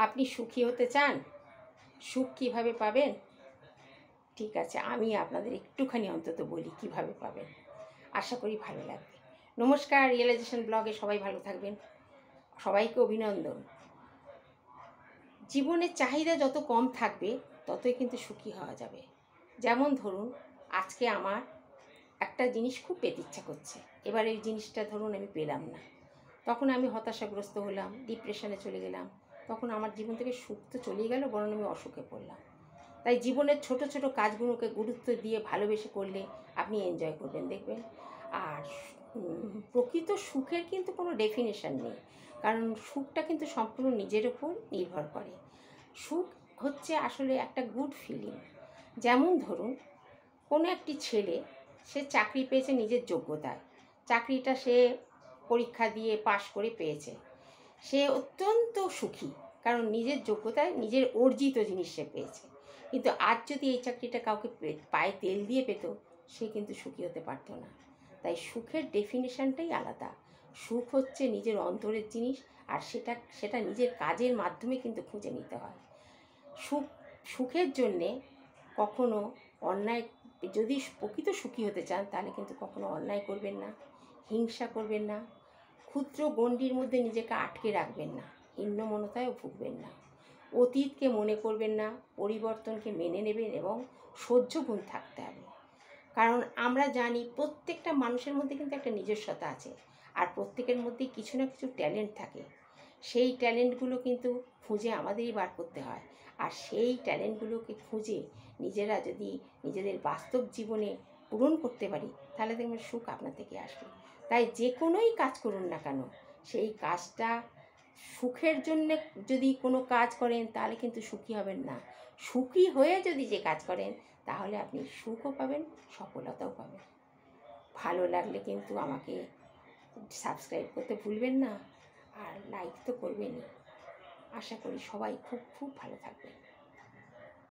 আপনি সুখী হতে চান? সুখ কীভাবে পাবেন? ঠিক আছে, আমি আপনাদের একটুখানি অন্তত বলি কিভাবে পাবেন। আশা করি ভালো লাগবে। নমস্কার, রিয়েলাইজেশন ব্লগে সবাই ভালো থাকবেন। সবাইকে অভিনন্দন। জীবনের চাহিদা যত কম থাকবে ততই কিন্তু সুখী হওয়া যাবে। যেমন ধরুন, আজকে আমার একটা জিনিস খুব পেতে ইচ্ছা করছে, এবার এই জিনিসটা ধরুন আমি পেলাম না, তখন আমি হতাশাগ্রস্ত হলাম, ডিপ্রেশনে চলে গেলাম। তখন আমার জীবন থেকে সুখ তো চলেই গেল, বরং আমি অসুখে পড়লাম। তাই জীবনের ছোট ছোট কাজগুলোকে গুরুত্ব দিয়ে ভালোবেসে করলে আপনি এনজয় করবেন, দেখবেন। আর প্রকৃত সুখের কিন্তু কোনো ডেফিনেশন নেই, কারণ সুখটা কিন্তু সম্পূর্ণ নিজের ওপর নির্ভর করে। সুখ হচ্ছে আসলে একটা গুড ফিলিং। যেমন ধরুন, কোনো একটি ছেলে, সে চাকরি পেয়েছে নিজের যোগ্যতায়, চাকরিটা সে পরীক্ষা দিয়ে পাশ করে পেয়েছে, সে অত্যন্ত সুখী, কারণ নিজের যোগ্যতায় নিজের অর্জিত জিনিস সে পেয়েছে। কিন্তু আজ যদি এই চাকরিটা কাউকে পায়ে তেল দিয়ে পেত, সে কিন্তু সুখী হতে পারতো না। তাই সুখের ডেফিনেশনটাই আলাদা। সুখ হচ্ছে নিজের অন্তরের জিনিস, আর সেটা নিজের কাজের মাধ্যমে কিন্তু খুঁজে নিতে হয়। সুখের জন্যে কখনো অন্যায়, যদি প্রকৃত সুখী হতে চান তাহলে কিন্তু কখনো অন্যায় করবেন না, হিংসা করবেন না, ক্ষুদ্র গণ্ডির মধ্যে নিজেকে আটকে রাখবেন না, হীনমন্যতায়ও ভুগবেন না, অতীতকে মনে করবেন না, পরিবর্তনকে মেনে নেবেন এবং সহ্য গুণ থাকতে হবে। কারণ আমরা জানি প্রত্যেকটা মানুষের মধ্যে কিন্তু একটা নিজস্বতা আছে, আর প্রত্যেকের মধ্যেই কিছু না কিছু ট্যালেন্ট থাকে। সেই ট্যালেন্টগুলো কিন্তু খুঁজে আমাদেরই বার করতে হয়, আর সেই ট্যালেন্টগুলোকে খুঁজে নিজেরা যদি নিজেদের বাস্তব জীবনে পূরণ করতে পারি, তাহলে দেখবেন সুখ আপনার থেকে আসবে। তাই যে কোনোই কাজ করুন না কেন, সেই কাজটা সুখের জন্যে যদি কোনো কাজ করেন তাহলে কিন্তু সুখী হবেন না। সুখী হয়ে যদি যে কাজ করেন তাহলে আপনি সুখও পাবেন, সফলতাও পাবেন। ভালো লাগলে কিন্তু আমাকে সাবস্ক্রাইব করতে ভুলবেন না, আর লাইক তো করবেনই। আশা করি সবাই খুব খুব ভালো থাকবেন।